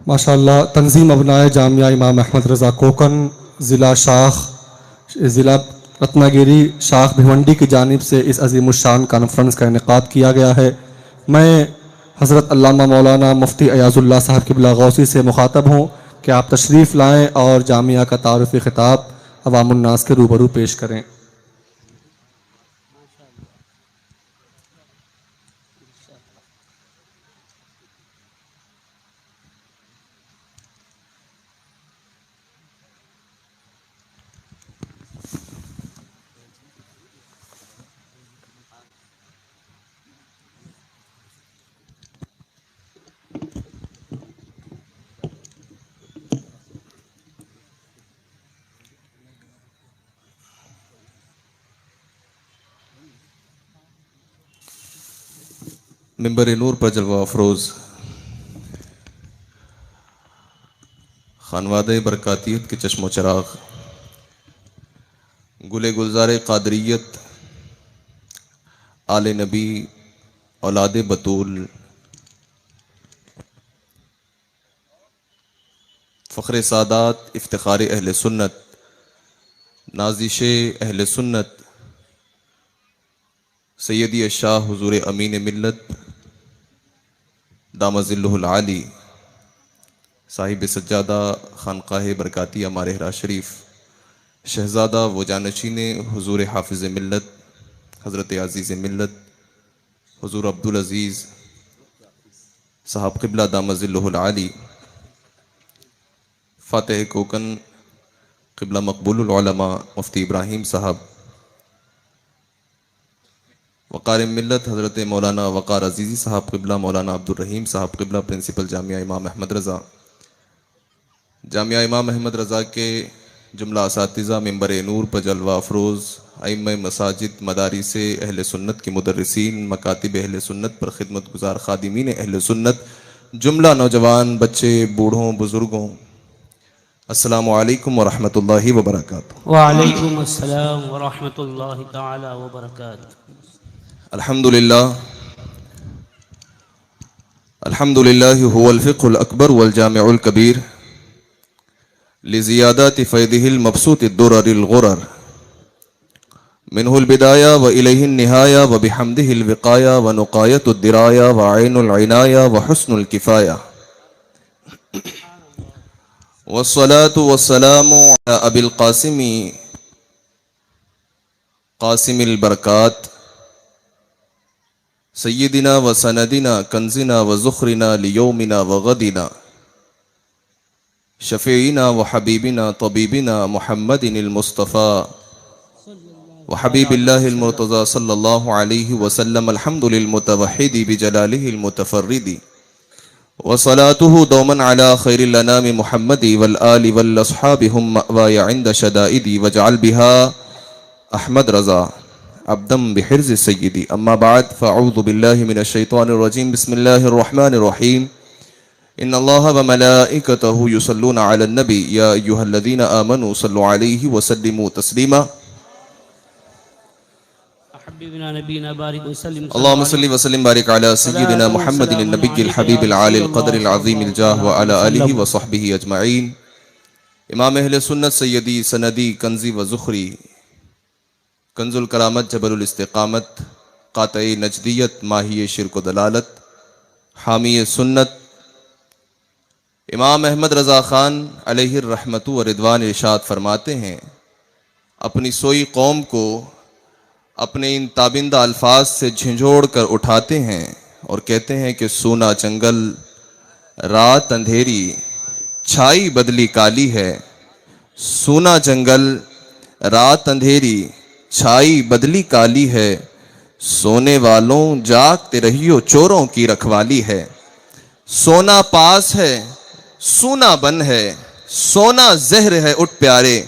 ماشاءاللہ تنظیم ابنائے جامعہ امام احمد رضا کوکن ضلع رتنا گیری شاخ بھیونڈی کی جانب سے اس عظیم الشان کانفرنس کا انعقاد کیا گیا ہے۔ میں حضرت علامہ مولانا مفتی ایاز اللہ صاحب قبلہ غوثی سے مخاطب ہوں کہ آپ تشریف لائیں اور جامعہ کا تعارفی خطاب عوام الناس کے روبرو پیش کریں۔ ممبر نور پر جلوہ افروز خانوادہ برکاتیت کے چشم و چراغ، گل گلزار قادریت، آل نبی، اولاد بطول، فخر سادات، افتخار اہل سنت، نازش اہل سنت، سیدی الشاہ حضور امین ملت دام ظلہ العالی، صاحب سجادہ خانقاہ برکاتیہ مارہرہ شریف، شہزادہ و جانشین حضور حافظ ملت حضرت عزیز ملت حضور عبدالعزیز صاحب قبلہ دام ظلہ العالی، فاتح کوکن قبلہ مقبول العلماء مفتی ابراہیم صاحب، وقار ملت حضرت مولانا وقار عزیزی صاحب قبلہ، مولانا عبدالرحیم صاحب قبلہ پرنسپل جامعہ امام احمد رضا، جامعہ امام احمد رضا کے جملہ اساتذہ، ممبر نور پر جلوہ افروز، ائمہ مساجد، مدارس اہل سنت کے مدرسین، مکاتب اہل سنت پر خدمت گزار خادمین اہل سنت، جملہ نوجوان، بچے، بوڑھوں، بزرگوں، السلام علیکم ورحمۃ اللہ وبرکاتہ۔ وعلیکم السلام ورحمۃ اللہ تعالی وبرکاتہ۔ الحمد للہ هو الفقہ الاکبر والجامع الکبیر لزیادات فیضہ المبسوط الدرر الغرر منہ البدایہ وإلیہ النہایہ وبحمدہ الوقایہ ونقایۃ الدرایہ وعین العنایہ وحسن الکفایہ، والصلاة والسلام علی ابی القاسم قاسم البرکات سیدنا و سندنا کنزنا و ذخرنا لیومنا و غدنا شفیعنا و حبیبنا طبیبنا محمد المصطفیٰ و حبیب اللہ المرتضی صلی اللہ علیہ وسلم، الحمد للمتوحد بجلالہ المتفرد، وصلاته دوما على خیر الانام محمد والآل والاصحاب هم مأواي عند شدائدی، واجعل بها احمد رضا عبدم بحرز سیدی، اما بعد فاعوذ باللہ من الشیطان الرجیم، بسم اللہ الرحمن الرحیم، ان اللہ وملائکتہ یصلون علی النبی یا ایہا الذین آمنوا صلوا علیہ وسلموا تسلیما، حبیبنا نبینا بارک وسلم، اللہم صلی وسلم بارک علی سیدنا محمد النبی الحبیب العالی القدر العظیم الجاہ وعلی آلہ وصحبہ اجمعین۔ امام اہل سنت سیدی سندی کنزی و ذخری، کنز الکرامت، جبل الاستقامت، قاطع نجدیت، ماہی شرک و دلالت، حامی سنت، امام احمد رضا خان علیہ الرحمت و رضوان ارشاد فرماتے ہیں، اپنی سوئی قوم کو اپنے ان تابندہ الفاظ سے جھنجھوڑ کر اٹھاتے ہیں اور کہتے ہیں کہ سونا جنگل رات اندھیری چھائی بدلی کالی ہے، سونا جنگل رات اندھیری چھائی بدلی کالی ہے، سونے والوں جاگتے رہیو چوروں کی رکھوالی ہے، سونا پاس ہے سونا بن ہے، سونا زہر ہے اٹھ پیارے،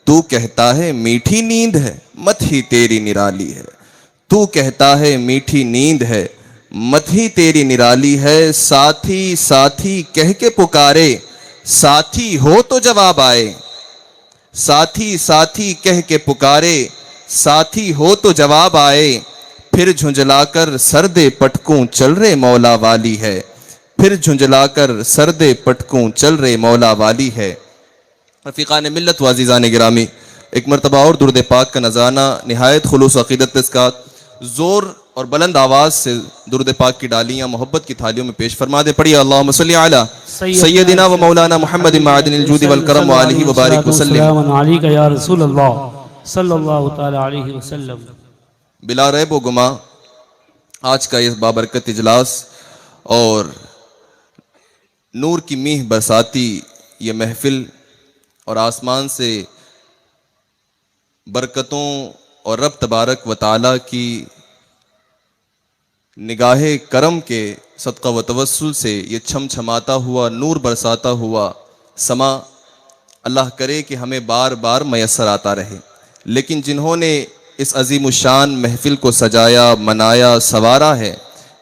تو کہتا ہے میٹھی نیند ہے مت ہی تیری نرالی ہے، تو کہتا ہے میٹھی نیند ہے مت ہی تیری نرالی ہے، ساتھی ساتھی کہہ کے پکارے ساتھی ہو تو جواب آئے، ساتھی ساتھی کہہ کے پکارے ساتھی ہو تو جواب آئے، پھر جھنجلا کر سرد پٹکوں چل رے مولا والی ہے، پھر جھنجلا کر سرد پٹکوں چل رے مولا والی ہے۔ رفیقان ملت و عزیزان گرامی، ایک مرتبہ اور درود پاک کا نذرانہ نہایت خلوص و عقیدت کے ساتھ زور اور بلند آواز سے درود پاک کی ڈالیاں محبت کی تھالیوں میں پیش فرما دے۔ پڑھیے اللہم صلی علی سیدنا و مولانا محمد معدن الجود والکرم وآلہ وبارک وسلم۔ السلام علیکہ یا رسول اللہ صلی اللہ تعالی علیہ وسلم۔ بلا ریب و گما آج کا اس بابرکت اجلاس اور نور کی میہ برساتی یہ محفل اور آسمان سے برکتوں اور رب تبارک و تعالیٰ کی نگاہ کرم کے صدقہ و توسل سے یہ چھم چھماتا ہوا نور برساتا ہوا سما اللہ کرے کہ ہمیں بار بار میسر آتا رہے۔ لیکن جنہوں نے اس عظیم الشان محفل کو سجایا، منایا، سوارا ہے،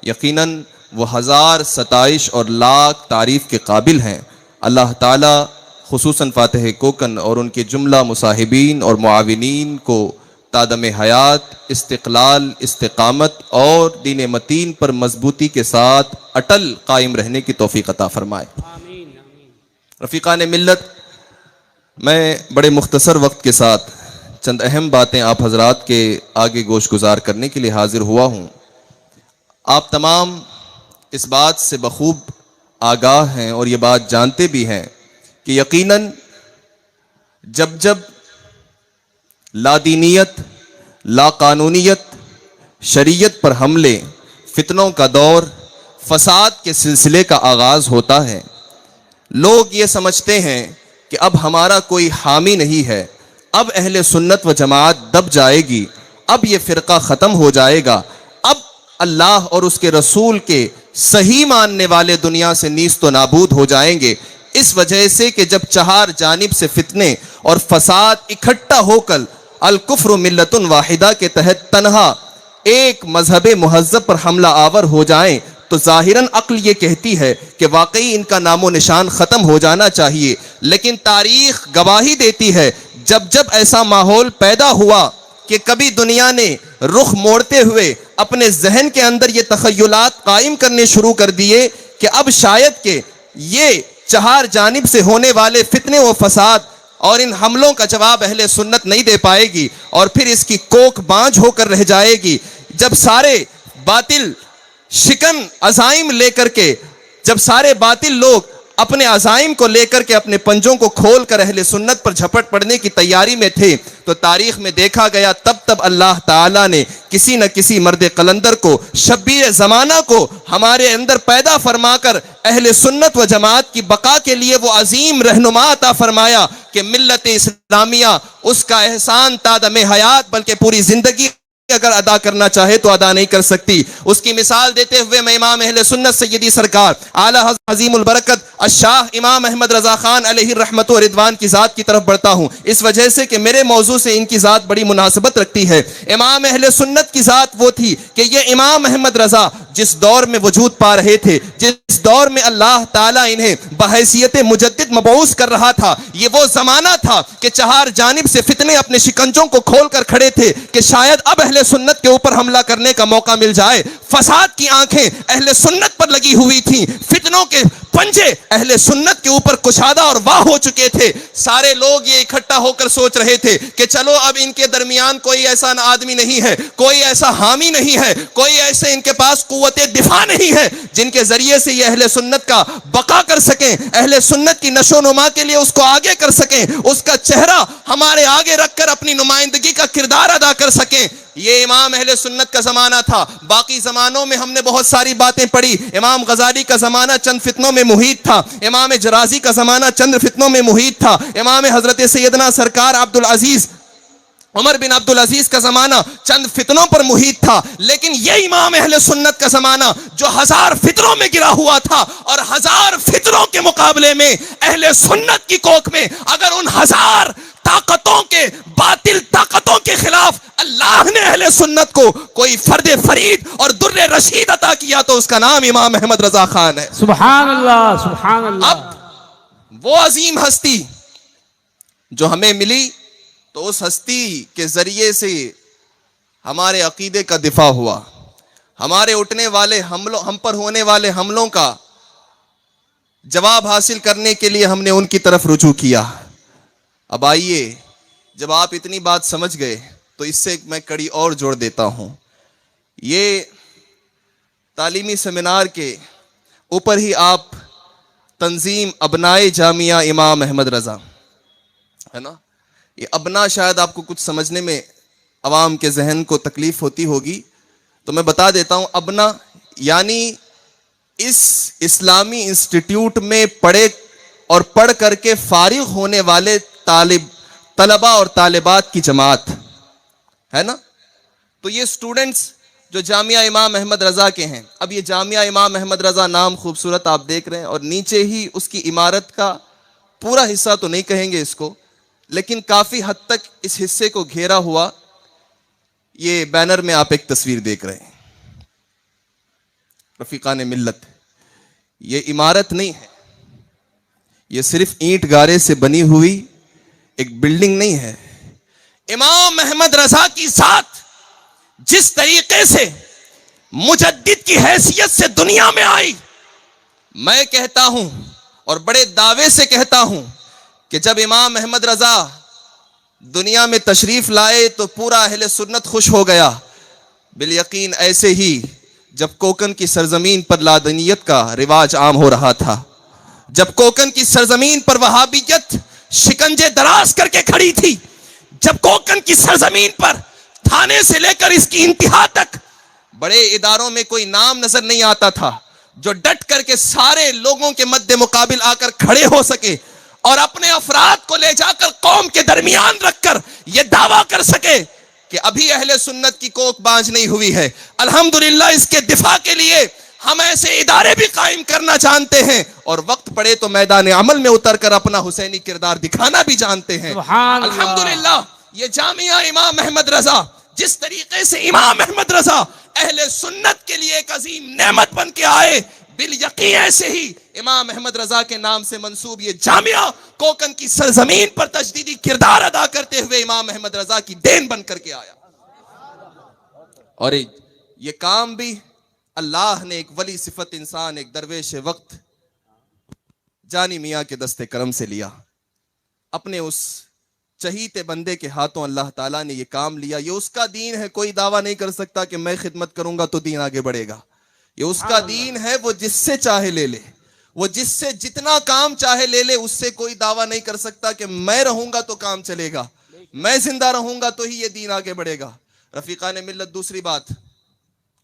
یقیناً وہ ہزار ستائش اور لاکھ تعریف کے قابل ہیں۔ اللہ تعالیٰ خصوصاً فاتح کوکن اور ان کے جملہ مصاحبین اور معاونین کو تادم حیات، استقلال، استقامت اور دین متین پر مضبوطی کے ساتھ اٹل قائم رہنے کی توفیق عطا فرمائے۔ رفیقان ملت، میں بڑے مختصر وقت کے ساتھ چند اہم باتیں آپ حضرات کے آگے گوش گزار کرنے کے لیے حاضر ہوا ہوں۔ آپ تمام اس بات سے بخوب آگاہ ہیں اور یہ بات جانتے بھی ہیں کہ یقیناً جب لادینیت، لا قانونیت، شریعت پر حملے، فتنوں کا دور، فساد کے سلسلے کا آغاز ہوتا ہے، لوگ یہ سمجھتے ہیں کہ اب ہمارا کوئی حامی نہیں ہے، اب اہل سنت و جماعت دب جائے گی، اب یہ فرقہ ختم ہو جائے گا، اب اللہ اور اس کے رسول کے صحیح ماننے والے دنیا سے نیست و نابود ہو جائیں گے۔ اس وجہ سے کہ جب چہار جانب سے فتنے اور فساد اکٹھا ہو کر الکفر ملت واحدہ کے تحت تنہا ایک مذہب مہذب پر حملہ آور ہو جائیں تو ظاہراً عقل یہ کہتی ہے کہ واقعی ان کا نام و نشان ختم ہو جانا چاہیے، لیکن تاریخ گواہی دیتی ہے جب ایسا ماحول پیدا ہوا کہ کبھی دنیا نے رخ موڑتے ہوئے اپنے ذہن کے اندر یہ تخیلات قائم کرنے شروع کر دیے کہ اب شاید کہ یہ چہار جانب سے ہونے والے فتنے و فساد اور ان حملوں کا جواب اہل سنت نہیں دے پائے گی اور پھر اس کی کوک بانجھ ہو کر رہ جائے گی۔ جب سارے باطل شکن عزائم لے کر کے، جب سارے باطل لوگ اپنے عزائم کو لے کر کے اپنے پنجوں کو کھول کر اہل سنت پر جھپٹ پڑنے کی تیاری میں تھے، تو تاریخ میں دیکھا گیا تب اللہ تعالیٰ نے کسی نہ کسی مرد قلندر کو، شبیر زمانہ کو ہمارے اندر پیدا فرما کر اہل سنت و جماعت کی بقا کے لیے وہ عظیم رہنما عطا فرمایا کہ ملت اسلامیہ اس کا احسان تادم حیات بلکہ پوری زندگی اگر ادا کرنا چاہے تو ادا نہیں کر سکتی۔ اس کی مثال دیتے ہوئے میں امام اہل سنت سیدی سرکار اعلیٰ حضرت عظیم البرکت الشاہ امام احمد رضا خان علیہ الرحمت و رضوان کی ذات کی طرف بڑھتا ہوں، اس وجہ سے کہ میرے موضوع سے ان کی ذات بڑی مناسبت رکھتی ہے۔ امام اہل سنت کی ذات وہ تھی کہ یہ امام احمد رضا جس دور میں وجود پا رہے تھے، جس دور میں اللہ تعالیٰ انہیں بحیثیت مجدد مبعوث کر رہا تھا، یہ وہ زمانہ تھا کہ چہار جانب سے فتنے اپنے شکنجوں کو کھول کر کھڑے تھے کہ شاید اب اہل سنت کے اوپر حملہ کرنے کا موقع مل جائے۔ فساد کی آنکھیں اہل سنت پر لگی ہوئی تھیں، فتنوں کے پنجے اہل سنت کے اوپر کشادہ اور واہ ہو چکے تھے۔ سارے لوگ یہ اکٹھا ہو کر سوچ رہے تھے کہ چلو اب ان کے درمیان کوئی ایسا آدمی نہیں ہے، کوئی ایسا حامی نہیں ہے، کوئی ایسے ان کے پاس قوت دفاع نہیں ہے جن کے ذریعے سے یہ اہل سنت کا بقا کر سکیں، اہل سنت کی نشو و نما کے لیے اس کو آگے کر سکیں، اس کا چہرہ ہمارے آگے رکھ کر اپنی نمائندگی کا کردار ادا کر سکیں۔ یہ امام اہل سنت کا زمانہ تھا۔ باقی زمانوں میں ہم نے بہت ساری باتیں پڑھی۔ امام غزالی کا زمانہ چند فتنوں میں محیط تھا، امام جرازی کا زمانہ چند فتنوں میں محیط تھا، امام حضرت سیدنا سرکار عبدالعزیز عمر بن عبدالعزیز کا زمانہ چند فتنوں پر محیط تھا، لیکن یہ امام اہل سنت کا زمانہ جو ہزار فتنوں میں گرا ہوا تھا، اور ہزار فتنوں کے مقابلے میں اہل سنت کی کوکھ میں اگر ان ہزار طاقتوں کے، باطل طاقتوں کے خلاف اللہ نے اہل سنت کو کوئی فرد فرید اور در رشید عطا کیا تو اس کا نام امام احمد رضا خان ہے۔ سبحان اللہ، سبحان اللہ۔ اب وہ عظیم ہستی جو ہمیں ملی تو اس ہستی کے ذریعے سے ہمارے عقیدے کا دفاع ہوا، ہمارے اٹھنے والے حملوں، ہم پر ہونے والے حملوں کا جواب حاصل کرنے کے لیے ہم نے ان کی طرف رجوع کیا۔ اب آئیے، جب آپ اتنی بات سمجھ گئے تو اس سے میں کڑی اور جوڑ دیتا ہوں۔ یہ تعلیمی سیمینار کے اوپر ہی آپ تنظیم ابنائے جامعہ امام احمد رضا ہے نا، یہ ابنا شاید آپ کو کچھ سمجھنے میں عوام کے ذہن کو تکلیف ہوتی ہوگی، تو میں بتا دیتا ہوں۔ ابنا یعنی اس اسلامی انسٹیٹیوٹ میں پڑھ کر کے فارغ ہونے والے طلبہ اور طالبات کی جماعت ہے نا۔ تو یہ سٹوڈنٹس جو جامعہ امام احمد رضا کے ہیں، اب یہ جامعہ امام احمد رضا نام خوبصورت آپ دیکھ رہے ہیں، اور نیچے ہی اس کی عمارت کا پورا حصہ تو نہیں کہیں گے اس کو، لیکن کافی حد تک اس حصے کو گھیرا ہوا یہ بینر میں آپ ایک تصویر دیکھ رہے ہیں، رفیقان ملت۔ یہ عمارت نہیں ہے، یہ صرف اینٹ گارے سے بنی ہوئی ایک بلڈنگ نہیں ہے۔ امام احمد رضا کی ذات جس طریقے سے مجدد کی حیثیت سے دنیا میں آئی، میں کہتا ہوں اور بڑے دعوے سے کہتا ہوں کہ جب امام احمد رضا دنیا میں تشریف لائے تو پورا اہل سنت خوش ہو گیا۔ بالیقین ایسے ہی جب کوکن کی سرزمین پر لادینیت کا رواج عام ہو رہا تھا، جب کوکن کی سرزمین پر وہابیت شکنجے دراز کر کے کھڑی تھی، جب کوکن کی سرزمین پر تھانے سے لے کر اس کی انتہا تک بڑے اداروں میں کوئی نام نظر نہیں آتا تھا جو ڈٹ کر کے سارے لوگوں کے مد مقابل آ کر کھڑے ہو سکے اور اپنے افراد کو لے جا کر قوم کے درمیان رکھ کر یہ دعویٰ کر سکے کہ ابھی اہل سنت کی کوک بانج نہیں ہوئی ہے۔ الحمدللہ اس کے دفاع کے لیے ہم ایسے ادارے بھی قائم کرنا جانتے ہیں، اور وقت پڑے تو میدان عمل میں اتر کر اپنا حسینی کردار دکھانا بھی جانتے ہیں۔ سبحان اللہ۔ الحمدللہ یہ جامعہ امام احمد رضا جس طریقے سے امام احمد رضا اہل سنت کے لیے ایک عظیم نعمت بن کے آئے، بالیقین ایسے ہی امام احمد رضا کے نام سے منسوب یہ جامعہ کوکن کی سرزمین پر تجدیدی کردار ادا کرتے ہوئے امام احمد رضا کی دین بن کر کے آیا۔ اور یہ کام بھی اللہ نے ایک ولی صفت انسان، ایک درویش وقت جانی میاں کے دستے کرم سے لیا، اپنے اس چہیتے بندے کے ہاتھوں اللہ تعالیٰ نے یہ کام لیا۔ یہ اس کا دین ہے، کوئی دعویٰ نہیں کر سکتا کہ میں خدمت کروں گا تو دین آگے بڑھے گا۔ یہ اس کا دین ہے، وہ جس سے چاہے لے لے، وہ جس سے جتنا کام چاہے لے لے، اس سے کوئی دعویٰ نہیں کر سکتا کہ میں رہوں گا تو کام چلے گا، میں زندہ رہوں گا تو ہی یہ دین آگے بڑھے گا۔ رفیقان ملت، دوسری بات،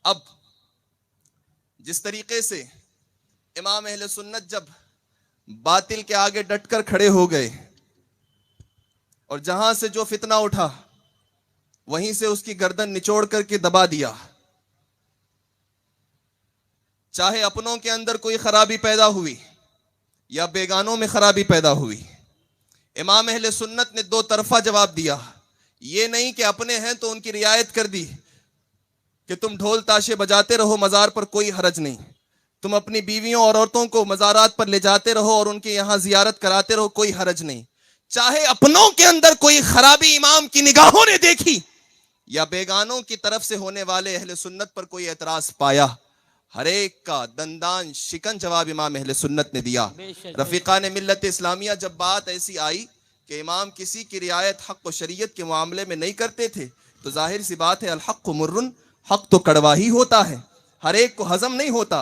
اب جس طریقے سے امام اہل سنت جب باطل کے آگے ڈٹ کر کھڑے ہو گئے اور جہاں سے جو فتنہ اٹھا وہیں سے اس کی گردن نچوڑ کر کے دبا دیا، چاہے اپنوں کے اندر کوئی خرابی پیدا ہوئی یا بیگانوں میں خرابی پیدا ہوئی، امام اہل سنت نے دو طرفہ جواب دیا۔ یہ نہیں کہ اپنے ہیں تو ان کی رعایت کر دی کہ تم ڈھول تاشے بجاتے رہو، مزار پر کوئی حرج نہیں، تم اپنی بیویوں اور عورتوں کو مزارات پر لے جاتے رہو اور ان کے یہاں زیارت کراتے رہو، کوئی حرج نہیں۔ چاہے اپنوں کے اندر کوئی خرابی امام کی نگاہوں نے دیکھی یا بیگانوں کی طرف سے ہونے والے اہل سنت پر کوئی اعتراض پایا، ہر ایک کا دندان شکن جواب امام اہل سنت نے دیا۔ رفیقان ملت اسلامیہ، جب بات ایسی آئی کہ امام کسی کی رعایت حق و شریعت کے معاملے میں نہیں کرتے تھے، تو ظاہر سی بات ہے الحق مرن، حق تو کڑوا ہی ہوتا ہے، ہر ایک کو ہضم نہیں ہوتا۔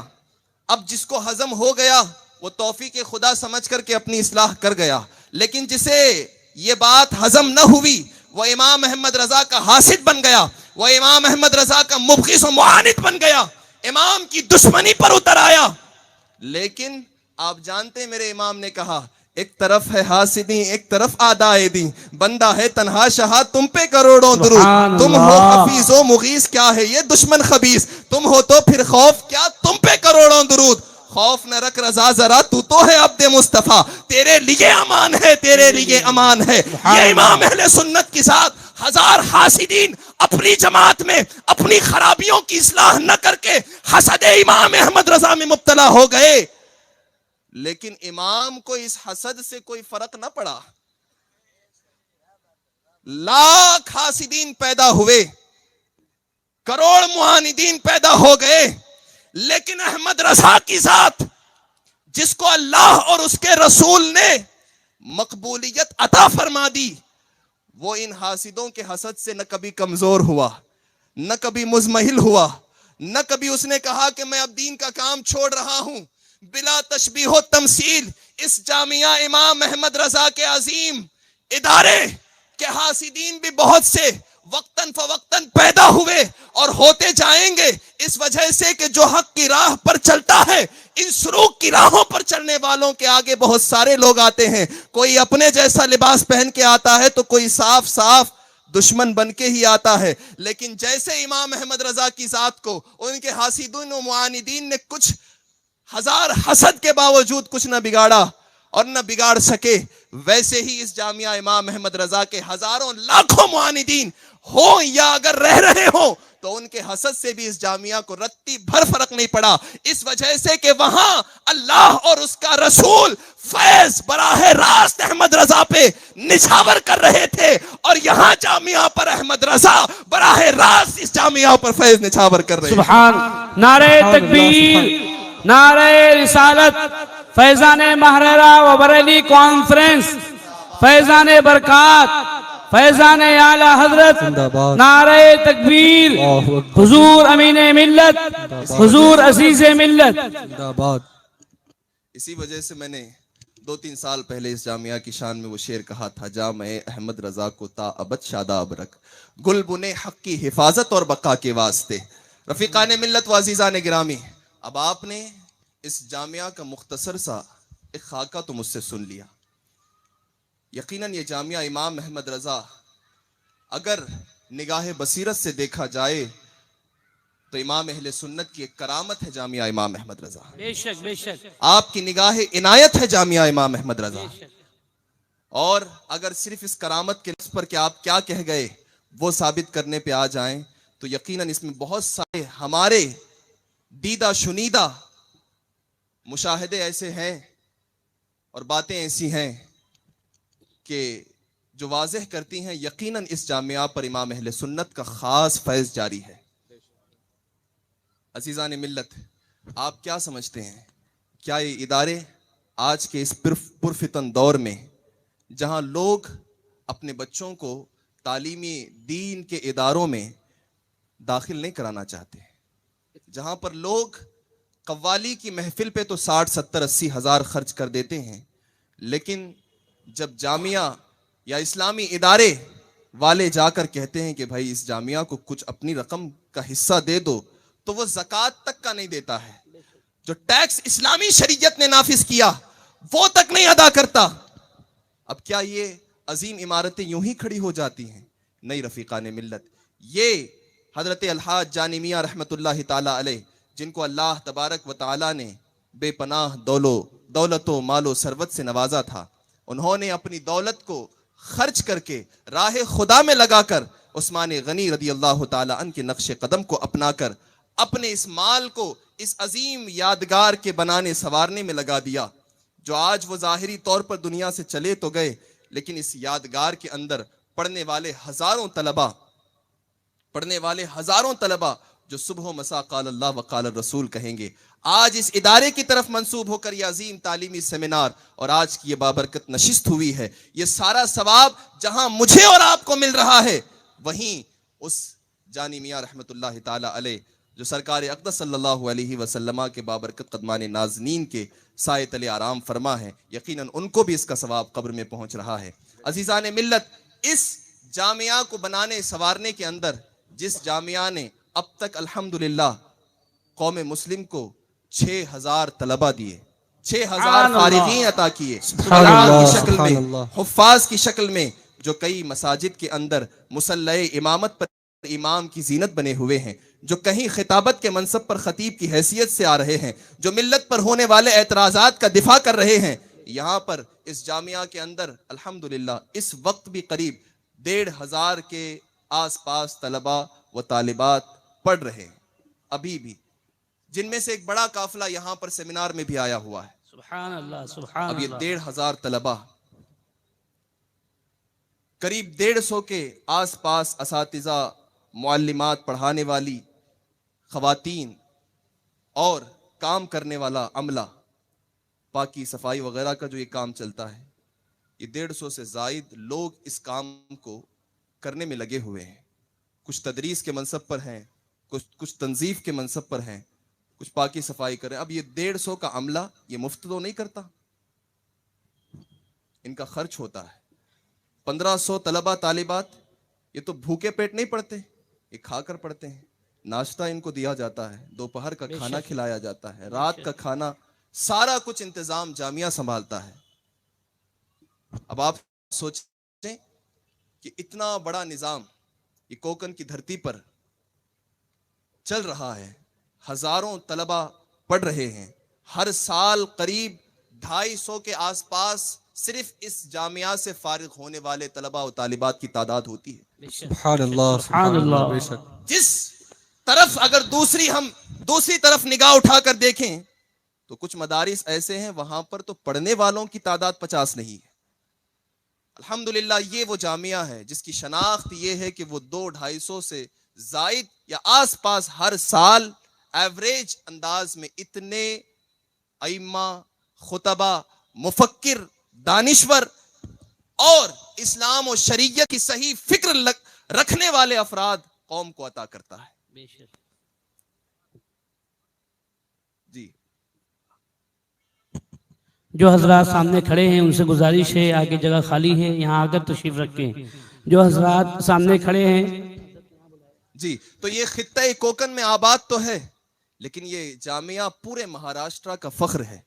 اب جس کو ہضم ہو گیا وہ توفیق خدا سمجھ کر کے اپنی اصلاح کر گیا، لیکن جسے یہ بات ہضم نہ ہوئی وہ امام احمد رضا کا حاسد بن گیا، وہ امام احمد رضا کا مبغض و معاند بن گیا، امام کی دشمنی پر اتر آیا۔ لیکن آپ جانتے میرے امام نے کہا، ایک طرف ہے حاسدی، ایک طرف آدائے دیں، بندہ ہے تنہا شہا تم پہ کروڑوں درود، تم ہو حفیظ و مغیث کیا ہے یہ دشمن خبیث، تم ہو تو پھر خوف کیا تم پہ کروڑوں درود، خوف نہ رکھ رضا ذرا تو ہے عبد مصطفیٰ، تیرے لیے امان ہے، تیرے لیے امان ہے۔ یہ امام اہل سنت کے ساتھ ہزار حاسدین اپنی جماعت میں اپنی خرابیوں کی اصلاح نہ کر کے حسد امام احمد رضا میں مبتلا ہو گئے، لیکن امام کو اس حسد سے کوئی فرق نہ پڑا۔ لاکھ حاسدین پیدا ہوئے، کروڑ معاندین پیدا ہو گئے، لیکن احمد رضا کی ذات جس کو اللہ اور اس کے رسول نے مقبولیت عطا فرما دی، وہ ان حاسدوں کے حسد سے نہ کبھی کمزور ہوا، نہ کبھی مزمحل ہوا، نہ کبھی اس نے کہا کہ میں اب دین کا کام چھوڑ رہا ہوں۔ بلا تشبیہ و تمثیل اس جامعہ امام احمد رضا کے عظیم ادارے کے حاسدین بھی بہت سے وقتاً فوقتاً پیدا ہوئے اور ہوتے جائیں گے، اس وجہ سے کہ جو حق کی راہ پر چلتا ہے، ان سلوک کی راہوں پر چلنے والوں کے آگے بہت سارے لوگ آتے ہیں۔ کوئی اپنے جیسا لباس پہن کے آتا ہے تو کوئی صاف صاف دشمن بن کے ہی آتا ہے، لیکن جیسے امام احمد رضا کی ذات کو ان کے حاسدین و معاندین نے کچھ ہزار حسد کے باوجود کچھ نہ بگاڑا اور نہ بگاڑ سکے، ویسے ہی اس جامعہ امام احمد رضا کے ہزاروں لاکھوں معاندین ہوں یا اگر رہ رہے ہوں تو ان کے حسد سے بھی اس جامعہ کو رتی بھر فرق نہیں پڑا، اس وجہ سے کہ وہاں اللہ اور اس کا رسول فیض براہ راست احمد رضا پہ نچھاور کر رہے تھے، اور یہاں جامعہ پر احمد رضا براہ راست اس جامعہ پر فیض نچھاور کر رہے ہیں۔ سبحان، نعرہ تکبیر، نعرہ رسالت، فیضان محررہ و بریلی کانفرنس، فیضان برکات، فیضان اعلی حضرت، زندہ باد، نعرہ تکبیر، اللہ اکبر، حضور امین ملت، حضور عزیز ملت۔ زندہ باد۔ اسی وجہ سے میں نے 2-3 سال پہلے اس جامعہ کی شان میں وہ شعر کہا تھا، جامع احمد رضا کو تا ابد شاداب رکھ، گل بنے حق کی حفاظت اور بقا کے واسطے۔ رفیقان ملت و عزیزان گرامی، اب آپ نے اس جامعہ کا مختصر سا ایک خاکہ تو مجھ سے سن لیا۔ یقیناً یہ جامعہ امام احمد رضا اگر نگاہ بصیرت سے دیکھا جائے تو امام اہل سنت کی ایک کرامت ہے جامعہ امام احمد رضا، بے شک بے شک آپ کی نگاہ عنایت ہے جامعہ امام احمد رضا۔ اور اگر صرف اس کرامت کے لفظ پر کہ آپ کیا کہہ گئے وہ ثابت کرنے پہ آ جائیں تو یقیناً اس میں بہت سارے ہمارے دیدہ شنیدہ مشاہدے ایسے ہیں اور باتیں ایسی ہیں کہ جو واضح کرتی ہیں یقیناً اس جامعہ پر امام اہل سنت کا خاص فیض جاری ہے۔ عزیزان ملت، آپ کیا سمجھتے ہیں، کیا یہ ادارے آج کے اس پرفتن دور میں جہاں لوگ اپنے بچوں کو تعلیمی دین کے اداروں میں داخل نہیں کرانا چاہتے، جہاں پر لوگ قوالی کی محفل پہ تو 60 70 80 ہزار خرچ کر دیتے ہیں، لیکن جب جامعہ یا اسلامی ادارے والے جا کر کہتے ہیں کہ بھائی اس جامعہ کو کچھ اپنی رقم کا حصہ دے دو، تو وہ زکوٰۃ تک کا نہیں دیتا ہے، جو ٹیکس اسلامی شریعت نے نافذ کیا وہ تک نہیں ادا کرتا۔ اب کیا یہ عظیم عمارتیں یوں ہی کھڑی ہو جاتی ہیں؟ نہیں رفیقان ملت، یہ حضرت الحاج جانی میاں رحمت اللہ تعالی علیہ، جن کو اللہ تبارک و تعالی نے بے پناہ دولت و مال و ثروت سے نوازا تھا، انہوں نے اپنی دولت کو خرچ کر کے راہ خدا میں لگا کر عثمان غنی رضی اللہ تعالی عنہ کے نقش قدم کو اپنا کر اپنے اس مال کو اس عظیم یادگار کے بنانے سنوارنے میں لگا دیا، جو آج وہ ظاہری طور پر دنیا سے چلے تو گئے، لیکن اس یادگار کے اندر پڑھنے والے ہزاروں طلبہ جو صبح و مساء قال اللہ و قال الرسول کہیں گے، آج اس ادارے کی طرف منسوب ہو کر یہ عظیم تعلیمی سیمینار اور آج کی یہ بابرکت نشست ہوئی ہے، یہ سارا ثواب جہاں مجھے اور آپ کو مل رہا ہے، وہیں اس جانی میاں رحمت اللہ تعالی علیہ جو سرکار اقدس صلی اللہ علیہ وسلم کے بابرکت قدمان نازنین کے سائے تلے آرام فرما ہے، یقیناً ان کو بھی اس کا ثواب قبر میں پہنچ رہا ہے۔ عزیزان ملت، اس جامعہ کو بنانے سنوارنے کے اندر جس جامعہ نے اب تک الحمدللہ قوم مسلم کو 6000 طلبہ دیے، 6000 فارغین عطا کیے، قرآن کی شکل میں، حفاظ کی شکل میں، جو کئی مساجد کے اندر مصلی امامت پر امام کی زینت بنے ہوئے ہیں، جو کہیں خطابت کے منصب پر خطیب کی حیثیت سے آ رہے ہیں، جو ملت پر ہونے والے اعتراضات کا دفاع کر رہے ہیں، یہاں پر اس جامعہ کے اندر الحمدللہ اس وقت بھی قریب 1500 کے آس پاس طلبہ و طالبات پڑھ رہے ہیں ابھی بھی، جن میں سے ایک بڑا قافلہ یہاں پر سیمینار میں بھی آیا ہوا ہے۔ سبحان اللہ سبحان اب یہ اللہ 1500 طلبہ، قریب 150 کے آس پاس اساتذہ معلمات پڑھانے والی خواتین اور کام کرنے والا عملہ، پاکی صفائی وغیرہ کا جو یہ کام چلتا ہے، یہ 150 سے زائد لوگ اس کام کو کرنے میں لگے ہوئے ہیں. کچھ تدریس کے منصب پر ہیں، کچھ تنظیف کے منصب پر ہیں، کچھ پاکی صفائی کریں. اب یہ 150 کا عملہ یہ مفت تو نہیں کرتا، ان کا خرچ ہوتا ہے. 1500 طلبہ طالبات یہ تو بھوکے پیٹ نہیں پڑھتے، یہ کھا کر پڑھتے ہیں. ناشتہ ان کو دیا جاتا ہے، دوپہر کا کھانا کھلایا جاتا ہے، رات کا کھانا، سارا کچھ انتظام جامعہ سنبھالتا ہے. اب آپ سوچیں کہ اتنا بڑا نظام یہ کوکن کی دھرتی پر چل رہا ہے، ہزاروں طلبہ پڑھ رہے ہیں. ہر سال قریب 250 کے آس پاس صرف اس جامعہ سے فارغ ہونے والے طلبہ و طالبات کی تعداد ہوتی ہے. سبحان اللہ، سبحان اللہ. بے شک. جس طرف اگر دوسری طرف نگاہ اٹھا کر دیکھیں تو کچھ مدارس ایسے ہیں وہاں پر تو پڑھنے والوں کی تعداد 50 نہیں ہے. الحمدللہ یہ وہ جامعہ ہے جس کی شناخت یہ ہے کہ وہ 200-250 سے زائد یا آس پاس ہر سال ایوریج انداز میں اتنے ائمہ، خطبہ، مفکر، دانشور اور اسلام و شریعت کی صحیح فکر رکھنے والے افراد قوم کو عطا کرتا ہے. جی جو حضرات سامنے کھڑے ہیں ان سے گزارش ہے، آگے جگہ خالی ہے، یہاں آ کر تشریف رکھیں. جو حضرات سامنے کھڑے ہیں، جی تو یہ خطہ کوکن میں آباد تو ہے، لیکن یہ جامعہ پورے مہاراشٹرا کا فخر ہے.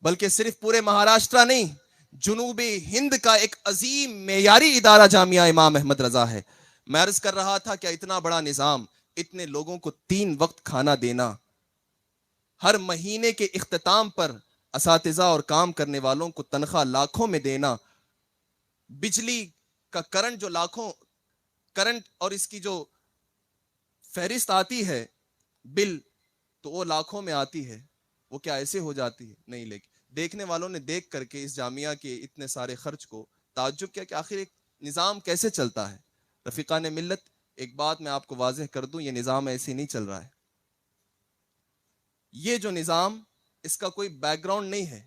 بلکہ صرف پورے مہاراشٹرا نہیں، جنوبی ہند کا ایک عظیم معیاری ادارہ جامعہ امام احمد رضا ہے. میں عرض کر رہا تھا کہ اتنا بڑا نظام، اتنے لوگوں کو 3 وقت کھانا دینا، ہر مہینے کے اختتام پر اساتذہ اور کام کرنے والوں کو تنخواہ لاکھوں میں دینا، بجلی کا کرنٹ جو لاکھوں کرنٹ اور اس کی جو فہرست آتی ہے بل تو وہ لاکھوں میں آتی ہے. وہ کیا ایسے ہو جاتی ہے؟ نہیں. لیکن دیکھنے والوں نے دیکھ کر کے اس جامعہ کے اتنے سارے خرچ کو تعجب کیا کہ آخر ایک نظام کیسے چلتا ہے. رفیقان ملت، ایک بات میں آپ کو واضح کر دوں، یہ نظام ایسے نہیں چل رہا ہے. یہ جو نظام، اس کا کوئی بیک گراؤنڈ نہیں ہے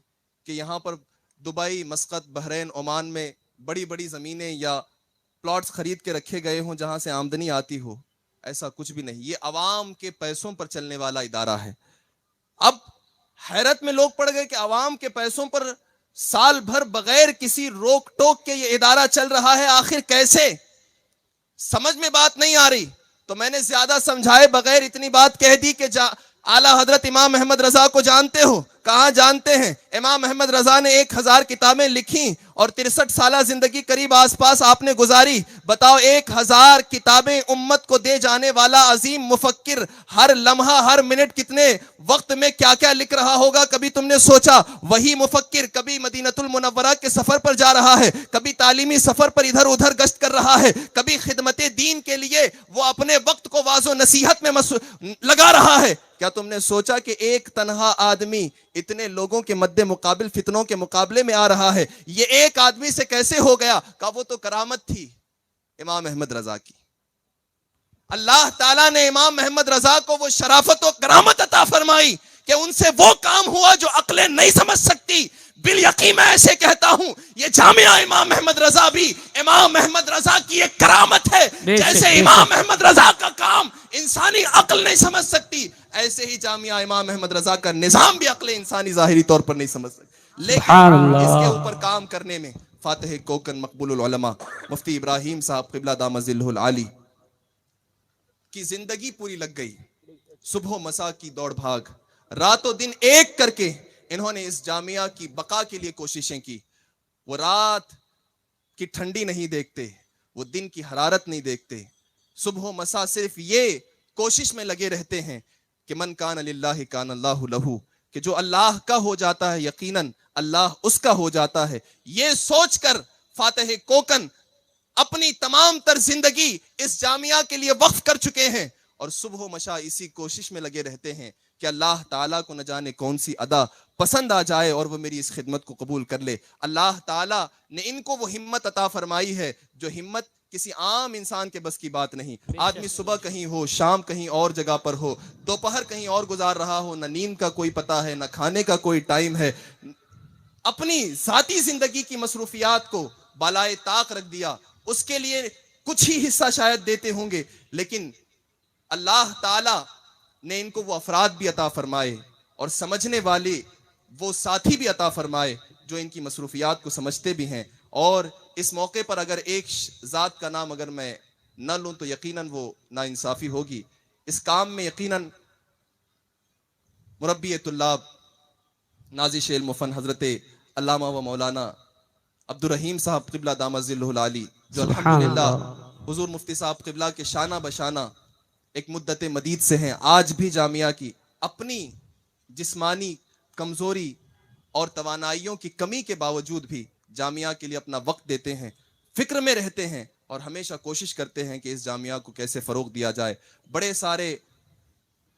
کہ یہاں پر دبئی، مسقط، بحرین، عمان میں بڑی بڑی زمینیں یا پلاٹس خرید کے رکھے گئے ہوں جہاں سے آمدنی آتی ہو. ایسا کچھ بھی نہیں. یہ عوام کے پیسوں پر چلنے والا ادارہ ہے. اب حیرت میں لوگ پڑ گئے کہ عوام کے پیسوں پر سال بھر بغیر کسی روک ٹوک کے یہ ادارہ چل رہا ہے، آخر کیسے؟ سمجھ میں بات نہیں آ رہی. تو میں نے زیادہ سمجھائے بغیر اتنی بات کہہ دی کہ اعلیٰ حضرت امام احمد رضا کو جانتے ہو؟ کہاں جانتے ہیں؟ امام احمد رضا نے 1000 کتابیں لکھی اور 63 سالہ زندگی قریب آس پاس آپ نے گزاری. بتاؤ 1000 کتابیں امت کو دے جانے والا عظیم مفکر ہر لمحہ ہر منٹ کتنے وقت میں کیا کیا لکھ رہا ہوگا؟ کبھی تم نے سوچا؟ وہی مفکر کبھی مدینہ المنورہ کے سفر پر جا رہا ہے، کبھی تعلیمی سفر پر ادھر ادھر گشت کر رہا ہے، کبھی خدمت دین کے لیے وہ اپنے وقت کو واعظ و نصیحت میں لگا رہا ہے. کیا تم نے سوچا کہ ایک تنہا آدمی اتنے لوگوں کے مد مقابل فتنوں کے مقابلے میں آ رہا ہے؟ یہ ایک آدمی سے کیسے ہو گیا؟ کہ وہ تو کرامت تھی امام احمد رضا کی. اللہ تعالیٰ نے امام احمد رضا کو وہ شرافت و کرامت عطا فرمائی کہ ان سے وہ کام ہوا جو عقلیں نہیں سمجھ سکتی. بالیقین میں ایسے کہتا ہوں یہ جامعہ امام احمد رضا بھی امام احمد رضا کی ایک کرامت ہے. جیسے امام احمد رضا کا کام انسانی عقل نہیں سمجھ سکتی، ایسے ہی جامعہ امام احمد رضا کا نظام بھی عقل انسانی ظاہری طور پر نہیں سمجھ سکتی. لیکن اس کے اوپر کام کرنے میں فاتح کوکن مقبول العلماء مفتی ابراہیم صاحب قبلہ دامت ظلہ العالی کی زندگی پوری لگ گئی. صبح و مساء کی دوڑ بھاگ، رات و دن ایک کر کے انہوں نے اس جامعہ کی بقا کے لیے کوششیں کی. وہ رات کی ٹھنڈی نہیں دیکھتے، وہ دن کی حرارت نہیں دیکھتے، صبح و مساء صرف یہ کوشش میں لگے رہتے ہیں کہ من کان للہ کان اللہ لہو، کہ جو اللہ کا ہو جاتا ہے یقیناً اللہ اس کا ہو جاتا ہے. یہ سوچ کر فاتح کوکن اپنی تمام تر زندگی اس جامعہ کے لیے وقف کر چکے ہیں اور صبح و مشاء اسی کوشش میں لگے رہتے ہیں کہ اللہ تعالیٰ کو نہ جانے کون سی ادا پسند آ جائے اور وہ میری اس خدمت کو قبول کر لے. اللہ تعالیٰ نے ان کو وہ ہمت عطا فرمائی ہے جو ہمت کسی عام انسان کے بس کی بات نہیں۔ آدمی صبح کہیں ہو، شام کہیں اور جگہ پر ہو، دوپہر کہیں اور گزار رہا ہو، نہ نیند کا کوئی پتہ ہے، نہ کھانے کا کوئی ٹائم ہے، اپنی ذاتی زندگی کی مصروفیات کو بالائے طاق رکھ دیا، اس کے لیے کچھ ہی حصہ شاید دیتے ہوں گے، لیکن اللہ تعالی نے ان کو وہ افراد بھی عطا فرمائے اور سمجھنے والے وہ ساتھی بھی عطا فرمائے جو ان کی مصروفیات کو سمجھتے بھی ہیں۔ اور اس موقع پر اگر ایک ذات کا نام اگر میں نہ لوں تو یقیناً وہ ناانصافی ہوگی۔ اس کام میں یقیناً مربی طلاب نازش المفن حضرت علامہ و مولانا عبدالرحیم صاحب قبلہ دامت ظلہ العالی، جو سبحان الحمدللہ اللہ۔ حضور مفتی صاحب قبلہ کے شانہ بشانہ ایک مدت مدید سے ہیں، آج بھی جامعہ کی اپنی جسمانی کمزوری اور توانائیوں کی کمی کے باوجود بھی جامعہ کے لیے اپنا وقت دیتے ہیں، فکر میں رہتے ہیں اور ہمیشہ کوشش کرتے ہیں کہ اس جامعہ کو کیسے فروغ دیا جائے۔ بڑے سارے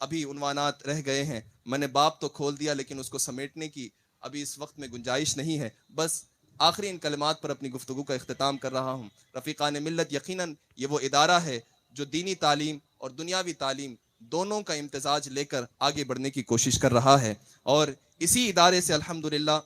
ابھی عنوانات رہ گئے ہیں، میں نے باب تو کھول دیا لیکن اس کو سمیٹنے کی ابھی اس وقت میں گنجائش نہیں ہے۔ بس آخری ان کلمات پر اپنی گفتگو کا اختتام کر رہا ہوں۔ رفیقان ملت، یقیناً یہ وہ ادارہ ہے جو دینی تعلیم اور دنیاوی تعلیم دونوں کا امتزاج لے کر آگے بڑھنے کی کوشش کر رہا ہے، اور اسی ادارے سے الحمدللہ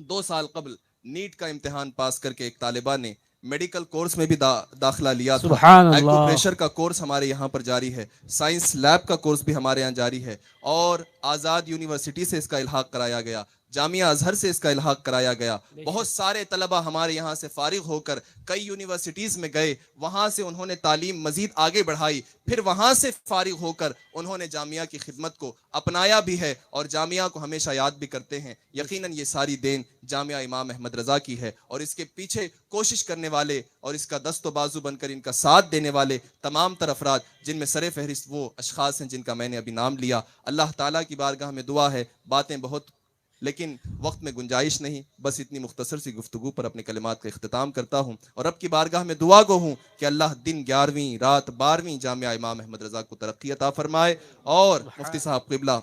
2 سال قبل نیٹ کا امتحان پاس کر کے ایک طالبہ نے میڈیکل کورس میں بھی داخلہ لیا تھا۔ سبحان ایکو اللہ۔ پریشر کا کورس ہمارے یہاں پر جاری ہے، سائنس لیب کا کورس بھی ہمارے یہاں جاری ہے، اور آزاد یونیورسٹی سے اس کا الحاق کرایا گیا، جامعہ ازہر سے اس کا الحاق کرایا گیا۔ بہت سارے طلبہ ہمارے یہاں سے فارغ ہو کر کئی یونیورسٹیز میں گئے، وہاں سے انہوں نے تعلیم مزید آگے بڑھائی، پھر وہاں سے فارغ ہو کر انہوں نے جامعہ کی خدمت کو اپنایا بھی ہے اور جامعہ کو ہمیشہ یاد بھی کرتے ہیں۔ یقیناً یہ ساری دین جامعہ امام احمد رضا کی ہے، اور اس کے پیچھے کوشش کرنے والے اور اس کا دست و بازو بن کر ان کا ساتھ دینے والے تمام تر افراد، جن میں سر فہرست وہ اشخاص ہیں جن کا میں نے ابھی نام لیا۔ اللہ تعالیٰ کی بارگاہ میں دعا ہے، باتیں بہت لیکن وقت میں گنجائش نہیں، بس اتنی مختصر سی گفتگو پر اپنے کلمات کا اختتام کرتا ہوں، اور رب کی بارگاہ میں دعا گو ہوں کہ اللہ دن 11ویں رات 12ویں جامعہ امام احمد رضا کو ترقی عطا فرمائے، اور مفتی صاحب قبلہ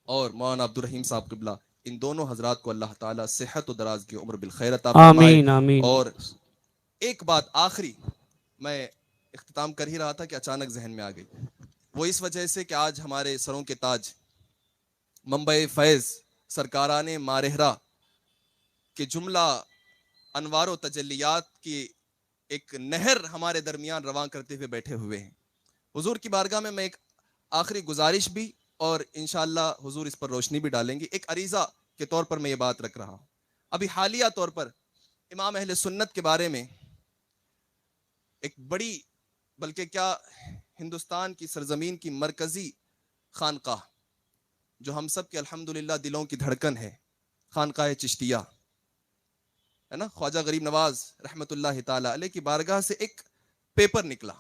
اور مولانا عبدالرحیم صاحب قبلہ ان دونوں حضرات کو اللہ تعالیٰ صحت و دراز کی عمر بالخیر عطا فرمائے۔ آمین آمین۔ اور ایک بات آخری میں اختتام کر ہی رہا تھا کہ اچانک ذہن میں آ گئی، وہ اس وجہ سے کہ آج ہمارے سروں کے تاج منبع فیض سرکاران مارہرہ کے جملہ انوار و تجلیات کی ایک نہر ہمارے درمیان رواں کرتے ہوئے بیٹھے ہوئے ہیں۔ حضور کی بارگاہ میں ایک آخری گزارش بھی، اور انشاءاللہ حضور اس پر روشنی بھی ڈالیں گے، ایک عریضہ کے طور پر میں یہ بات رکھ رہا ہوں۔ ابھی حالیہ طور پر امام اہل سنت کے بارے میں ایک بڑی، بلکہ کیا ہندوستان کی سرزمین کی مرکزی خانقاہ جو ہم سب کے الحمدللہ دلوں کی دھڑکن ہے، خانقاہ چشتیہ ہے نا، خواجہ غریب نواز رحمت اللہ تعالی علیہ کی بارگاہ سے ایک پیپر نکلا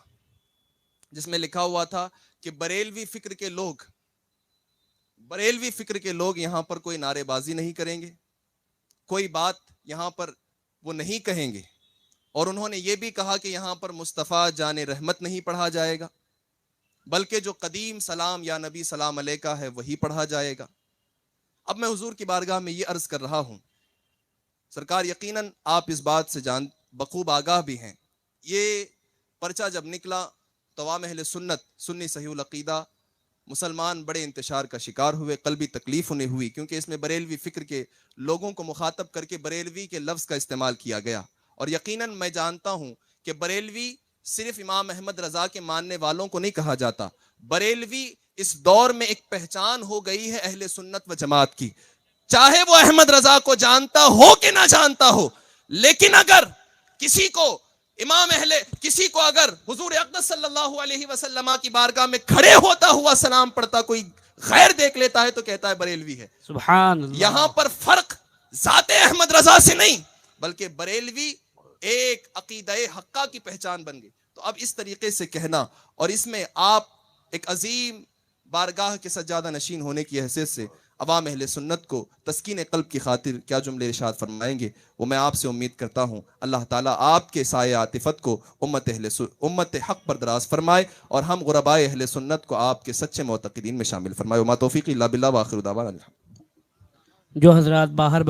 جس میں لکھا ہوا تھا کہ بریلوی فکر کے لوگ یہاں پر کوئی نعرے بازی نہیں کریں گے، کوئی بات یہاں پر وہ نہیں کہیں گے، اور انہوں نے یہ بھی کہا کہ یہاں پر مصطفیٰ جان رحمت نہیں پڑھا جائے گا، بلکہ جو قدیم سلام یا نبی سلام علیکہ ہے وہی پڑھا جائے گا۔ اب میں حضور کی بارگاہ میں یہ عرض کر رہا ہوں، سرکار یقیناً آپ اس بات سے بخوب آگاہ بھی ہیں، یہ پرچہ جب نکلا تو عوام اہل سنت سنی صحیح العقیدہ مسلمان بڑے انتشار کا شکار ہوئے، قلبی تکلیف انہیں ہوئی، کیونکہ اس میں بریلوی فکر کے لوگوں کو مخاطب کر کے بریلوی کے لفظ کا استعمال کیا گیا، اور یقیناً میں جانتا ہوں کہ بریلوی صرف امام احمد رضا کے ماننے والوں کو نہیں کہا جاتا، بریلوی اس دور میں ایک پہچان ہو گئی ہے اہل سنت و جماعت کی، چاہے وہ احمد رضا کو جانتا ہو کہ نہ جانتا ہو، لیکن اگر کسی کو اگر حضور اقدس صلی اللہ علیہ وسلم کی بارگاہ میں کھڑے ہوتا ہوا سلام پڑھتا کوئی غیر دیکھ لیتا ہے تو کہتا ہے بریلوی ہے۔ سبحان اللہ۔ یہاں پر فرق ذات احمد رضا سے نہیں، بلکہ بریلوی ایک عقیدہ حقہ کی پہچان بن گئی۔ تو اب اس طریقے سے کہنا، اور اس میں آپ ایک عظیم بارگاہ کے سجادہ نشین ہونے کی حیثیت سے عوام اہل سنت کو تسکین قلب کی خاطر کیا جملے ارشاد فرمائیں گے، وہ میں آپ سے امید کرتا ہوں اللہ تعالیٰ آپ کے سایہ عاطفت کو امت حق پر دراز فرمائے، اور ہم غربائے اہل سنت کو آپ کے سچے معتقدین میں شامل فرمائے۔ وما توفیقی الا باللہ، وآخر دعوانا جو حضرات باہر